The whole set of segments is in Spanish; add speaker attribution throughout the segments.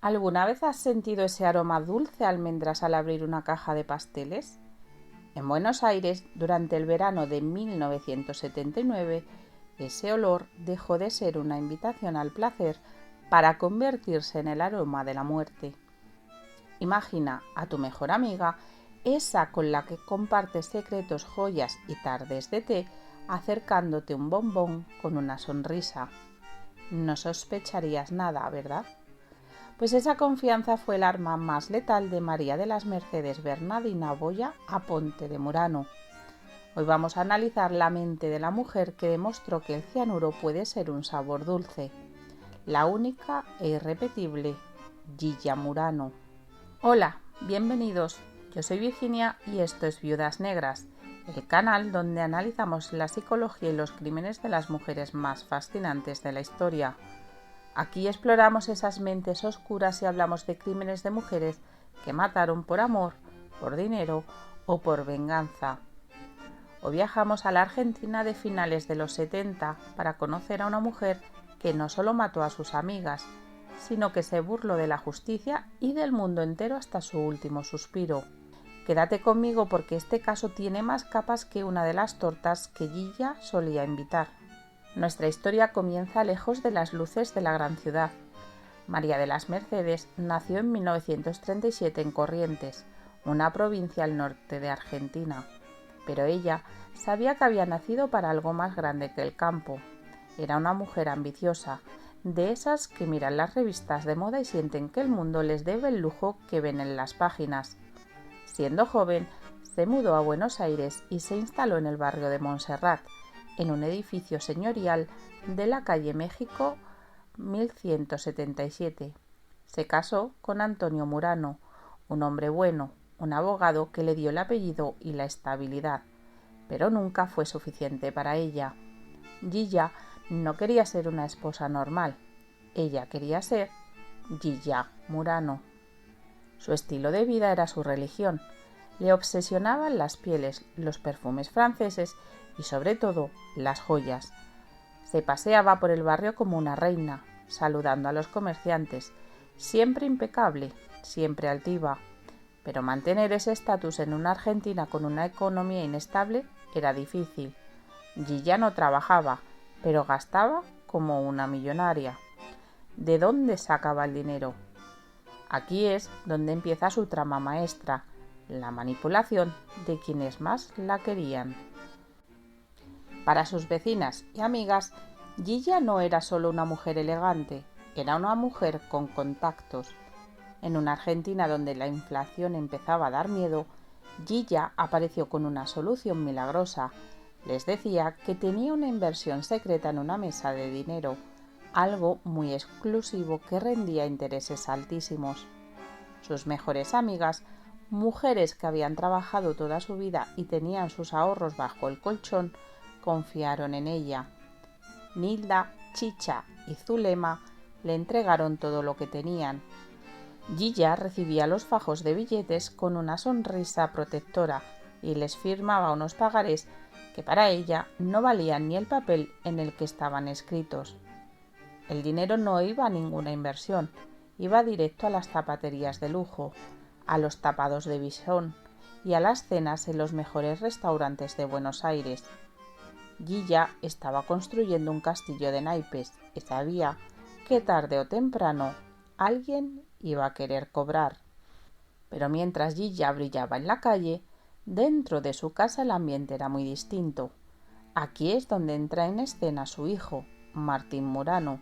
Speaker 1: ¿Alguna vez has sentido ese aroma dulce a almendras al abrir una caja de pasteles? En Buenos Aires, durante el verano de 1979, ese olor dejó de ser una invitación al placer para convertirse en el aroma de la muerte. Imagina a tu mejor amiga, esa con la que compartes secretos, joyas y tardes de té, acercándote un bombón con una sonrisa. No sospecharías nada, ¿verdad? Pues esa confianza fue el arma más letal de María de las Mercedes Bernardina Boya Aponte de Murano. Hoy vamos a analizar la mente de la mujer que demostró que el cianuro puede ser un sabor dulce. La única e irrepetible Gilla Murano. Hola, bienvenidos. Yo soy Virginia y esto es Viudas Negras, el canal donde analizamos la psicología y los crímenes de las mujeres más fascinantes de la historia. Aquí exploramos esas mentes oscuras y hablamos de crímenes de mujeres que mataron por amor, por dinero o por venganza. O viajamos a la Argentina de finales de los 70 para conocer a una mujer que no solo mató a sus amigas, sino que se burló de la justicia y del mundo entero hasta su último suspiro. Quédate conmigo porque este caso tiene más capas que una de las tortas que Gilla solía invitar. Nuestra historia comienza lejos de las luces de la gran ciudad. María de las Mercedes nació en 1937 en Corrientes, una provincia al norte de Argentina. Pero ella sabía que había nacido para algo más grande que el campo. Era una mujer ambiciosa, de esas que miran las revistas de moda y sienten que el mundo les debe el lujo que ven en las páginas. Siendo joven, se mudó a Buenos Aires y se instaló en el barrio de Montserrat, en un edificio señorial de la calle México 1177. Se casó con Antonio Murano, un hombre bueno, un abogado que le dio el apellido y la estabilidad, pero nunca fue suficiente para ella. Gilla no quería ser una esposa normal, ella quería ser Gilla Murano. Su estilo de vida era su religión. Le obsesionaban las pieles, los perfumes franceses y sobre todo las joyas. Se paseaba por el barrio como una reina, saludando a los comerciantes, siempre impecable, siempre altiva. Pero mantener ese estatus en una Argentina con una economía inestable era difícil. Gilla no trabajaba, pero gastaba como una millonaria. ¿De dónde sacaba el dinero? Aquí es donde empieza su trama maestra, la manipulación de quienes más la querían. Para sus vecinas y amigas, Gilla no era solo una mujer elegante, era una mujer con contactos. En una Argentina donde la inflación empezaba a dar miedo, Gilla apareció con una solución milagrosa. Les decía que tenía una inversión secreta en una mesa de dinero, algo muy exclusivo que rendía intereses altísimos. Sus mejores amigas, mujeres que habían trabajado toda su vida y tenían sus ahorros bajo el colchón, confiaron en ella. Nilda, Chicha y Zulema le entregaron todo lo que tenían. Gilla recibía los fajos de billetes con una sonrisa protectora y les firmaba unos pagarés que para ella no valían ni el papel en el que estaban escritos. El dinero no iba a ninguna inversión, iba directo a las zapaterías de lujo, a los tapados de visón y a las cenas en los mejores restaurantes de Buenos Aires. Gilla estaba construyendo un castillo de naipes y sabía que tarde o temprano alguien iba a querer cobrar. Pero mientras Gilla brillaba en la calle, dentro de su casa el ambiente era muy distinto. Aquí es donde entra en escena su hijo, Martín Murano.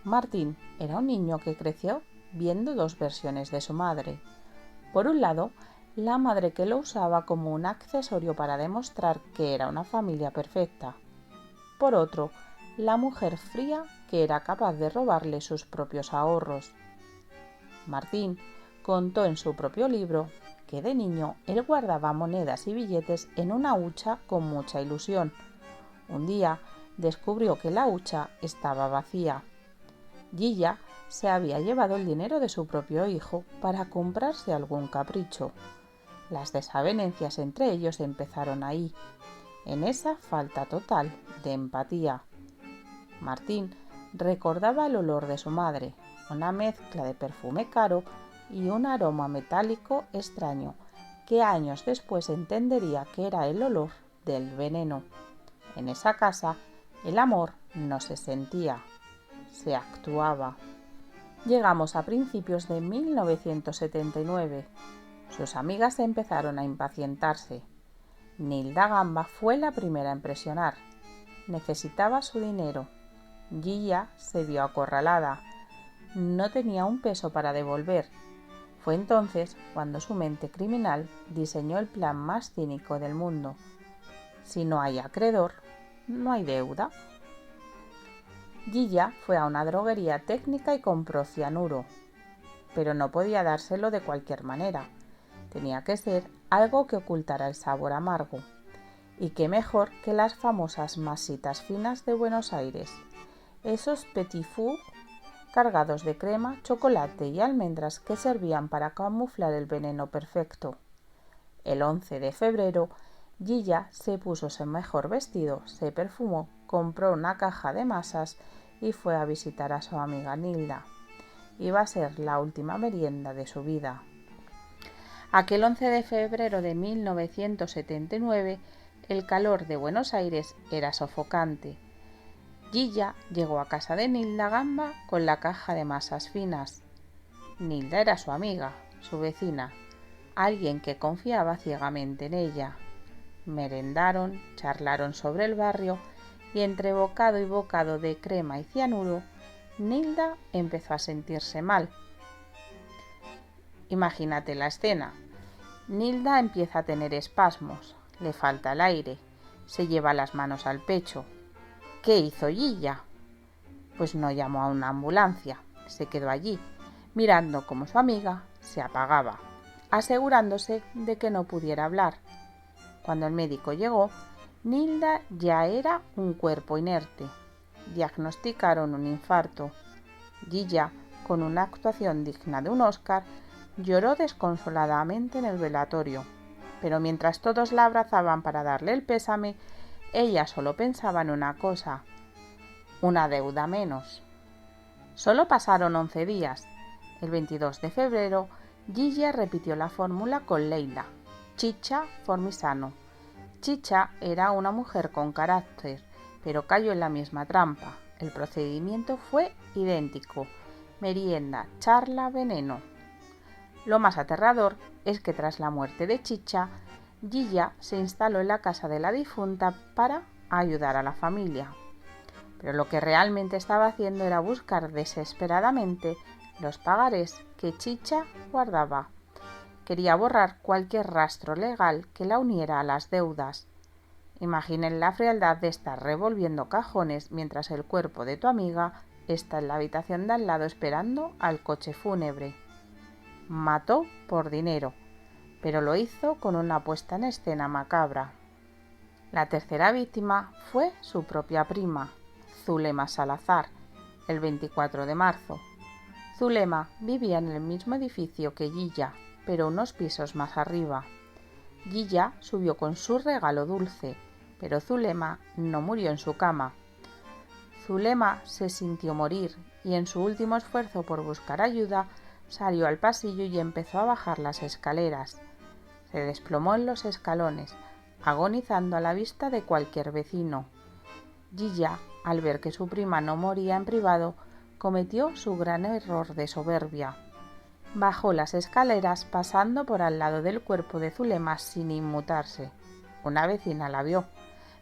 Speaker 1: Martín era un niño que creció viendo dos versiones de su madre. Por un lado, la madre que lo usaba como un accesorio para demostrar que era una familia perfecta. Por otro, la mujer fría que era capaz de robarle sus propios ahorros. Martín contó en su propio libro que de niño él guardaba monedas y billetes en una hucha con mucha ilusión. Un día descubrió que la hucha estaba vacía. Gilla se había llevado el dinero de su propio hijo para comprarse algún capricho. Las desavenencias entre ellos empezaron ahí, en esa falta total de empatía. Martín recordaba el olor de su madre, una mezcla de perfume caro y un aroma metálico extraño, que años después entendería que era el olor del veneno. En esa casa el amor no se sentía, se actuaba. Llegamos a principios de 1979. Sus amigas empezaron a impacientarse. Nilda Gamba fue la primera a impresionar. Necesitaba su dinero. Giya se vio acorralada. No tenía un peso para devolver. Fue entonces cuando su mente criminal diseñó el plan más cínico del mundo. Si no hay acreedor, no hay deuda. Giya fue a una droguería técnica y compró cianuro, pero no podía dárselo de cualquier manera. Tenía que ser algo que ocultara el sabor amargo. Y qué mejor que las famosas masitas finas de Buenos Aires, esos petit fours cargados de crema, chocolate y almendras que servían para camuflar el veneno perfecto. El 11 de febrero, Giya se puso su mejor vestido, se perfumó, compró una caja de masas y fue a visitar a su amiga Nilda. Iba a ser la última merienda de su vida. Aquel 11 de febrero de 1979, el calor de Buenos Aires era sofocante. Giya llegó a casa de Nilda Gamba con la caja de masas finas. Nilda era su amiga, su vecina, alguien que confiaba ciegamente en ella. Merendaron, charlaron sobre el barrio y entre bocado y bocado de crema y cianuro, Nilda empezó a sentirse mal. Imagínate la escena. Nilda empieza a tener espasmos, le falta el aire, se lleva las manos al pecho. ¿Qué hizo Giya? Pues no llamó a una ambulancia, se quedó allí, mirando cómo su amiga se apagaba, asegurándose de que no pudiera hablar. Cuando el médico llegó, Nilda ya era un cuerpo inerte. Diagnosticaron un infarto. Giya, con una actuación digna de un Oscar, lloró desconsoladamente en el velatorio. Pero mientras todos la abrazaban para darle el pésame, ella solo pensaba en una cosa: una deuda menos. Solo pasaron 11 días. El 22 de febrero, Giya repitió la fórmula con Leila. Chicha Formisano. Chicha era una mujer con carácter, pero cayó en la misma trampa. El procedimiento fue idéntico: merienda, charla, veneno. Lo más aterrador es que tras la muerte de Chicha, Giya se instaló en la casa de la difunta para ayudar a la familia. Pero lo que realmente estaba haciendo era buscar desesperadamente los pagarés que Chicha guardaba. Quería borrar cualquier rastro legal que la uniera a las deudas. Imaginen la frialdad de estar revolviendo cajones mientras el cuerpo de tu amiga está en la habitación de al lado esperando al coche fúnebre. Mató por dinero, pero lo hizo con una puesta en escena macabra. La tercera víctima fue su propia prima, Zulema Salazar, el 24 de marzo. Zulema vivía en el mismo edificio que Giya, pero unos pisos más arriba. Giya subió con su regalo dulce, pero Zulema no murió en su cama. Zulema se sintió morir y en su último esfuerzo por buscar ayuda salió al pasillo y empezó a bajar las escaleras. Se desplomó en los escalones, agonizando a la vista de cualquier vecino. Giya, al ver que su prima no moría en privado, cometió su gran error de soberbia. Bajó las escaleras pasando por al lado del cuerpo de Zulema sin inmutarse. Una vecina la vio.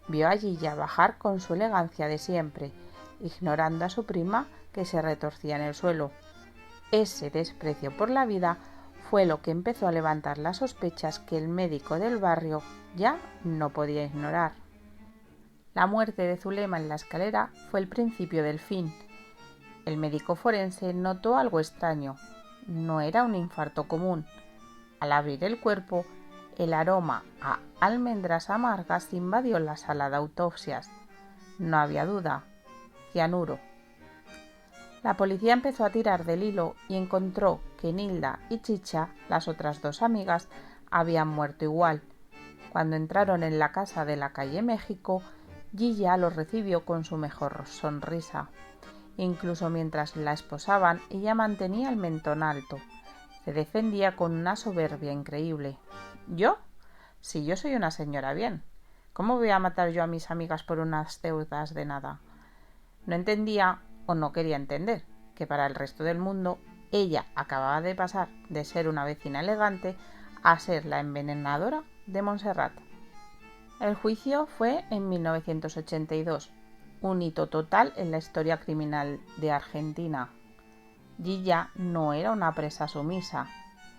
Speaker 1: Vio a Giya bajar con su elegancia de siempre, ignorando a su prima que se retorcía en el suelo. Ese desprecio por la vida fue lo que empezó a levantar las sospechas que el médico del barrio ya no podía ignorar. La muerte de Zulema en la escalera fue el principio del fin. El médico forense notó algo extraño. No era un infarto común. Al abrir el cuerpo, el aroma a almendras amargas invadió la sala de autopsias. No había duda: cianuro. La policía empezó a tirar del hilo y encontró que Nilda y Chicha, las otras dos amigas, habían muerto igual. Cuando entraron en la casa de la calle México, Giya los recibió con su mejor sonrisa. Incluso mientras la esposaban, ella mantenía el mentón alto. Se defendía con una soberbia increíble. ¿Yo? Si yo soy una señora bien. ¿Cómo voy a matar yo a mis amigas por unas deudas de nada? No entendía, o no quería entender, que para el resto del mundo ella acababa de pasar de ser una vecina elegante a ser la envenenadora de Montserrat. El juicio fue en 1982, un hito total en la historia criminal de Argentina. Gilla no era una presa sumisa.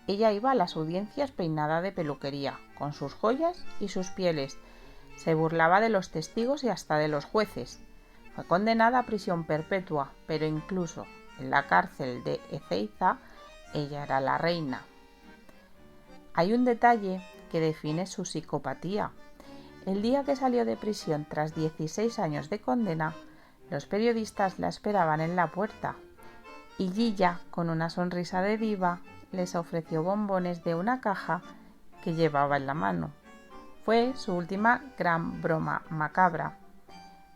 Speaker 1: Ella iba a las audiencias peinada de peluquería, con sus joyas y sus pieles. Se burlaba de los testigos y hasta de los jueces. Fue condenada a prisión perpetua, pero incluso en la cárcel de Ezeiza, ella era la reina. Hay un detalle que define su psicopatía. El día que salió de prisión tras 16 años de condena, los periodistas la esperaban en la puerta y Gilla, con una sonrisa de diva, les ofreció bombones de una caja que llevaba en la mano. Fue su última gran broma macabra.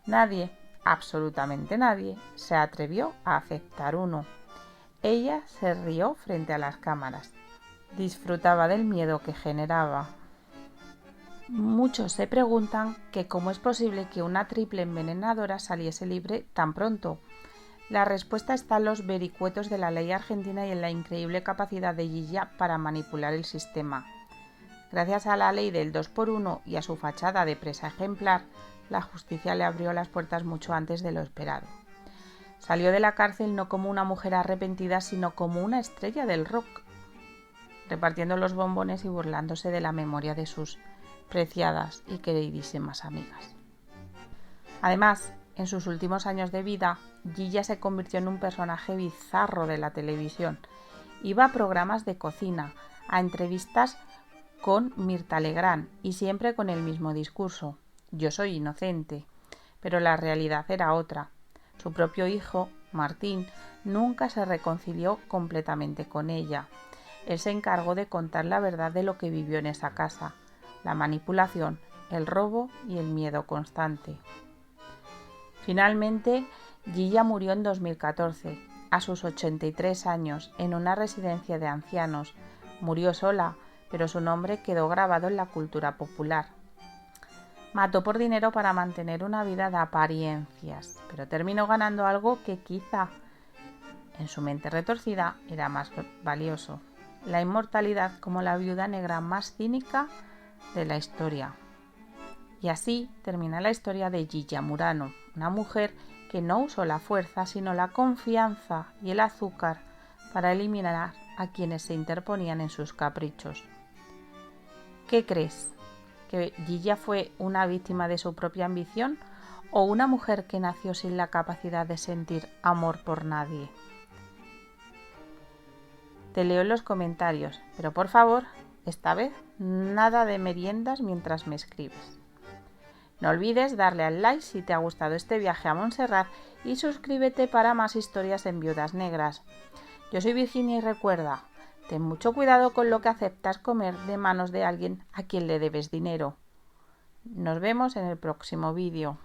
Speaker 1: Nadie, absolutamente nadie, se atrevió a aceptar uno. Ella se rió frente a las cámaras. Disfrutaba del miedo que generaba. Muchos se preguntan que cómo es posible que una triple envenenadora saliese libre tan pronto. La respuesta está en los vericuetos de la ley argentina y en la increíble capacidad de Gilla para manipular el sistema. Gracias a la ley del 2x1 y a su fachada de presa ejemplar, la justicia le abrió las puertas mucho antes de lo esperado. Salió de la cárcel no como una mujer arrepentida, sino como una estrella del rock, repartiendo los bombones y burlándose de la memoria de sus preciadas y queridísimas amigas. Además, en sus últimos años de vida, Gilla se convirtió en un personaje bizarro de la televisión. Iba a programas de cocina, a entrevistas con Mirta Legrand y siempre con el mismo discurso: yo soy inocente. Pero la realidad era otra. Su propio hijo, Martín, nunca se reconcilió completamente con ella. Él se encargó de contar la verdad de lo que vivió en esa casa: la manipulación, el robo y el miedo constante. Finalmente, Gilla murió en 2014, a sus 83 años, en una residencia de ancianos. Murió sola, pero su nombre quedó grabado en la cultura popular. Mató por dinero para mantener una vida de apariencias, pero terminó ganando algo que quizá, en su mente retorcida, era más valioso: la inmortalidad como la viuda negra más cínica de la historia. Y así termina la historia de Gilla Murano, una mujer que no usó la fuerza, sino la confianza y el azúcar para eliminar a quienes se interponían en sus caprichos. ¿Qué crees? ¿Que Gilla fue una víctima de su propia ambición o una mujer que nació sin la capacidad de sentir amor por nadie? Te leo en los comentarios, pero por favor, esta vez nada de meriendas mientras me escribes. No olvides darle al like si te ha gustado este viaje a Montserrat y suscríbete para más historias en Viudas Negras. Yo soy Virginia y recuerda, ten mucho cuidado con lo que aceptas comer de manos de alguien a quien le debes dinero. Nos vemos en el próximo vídeo.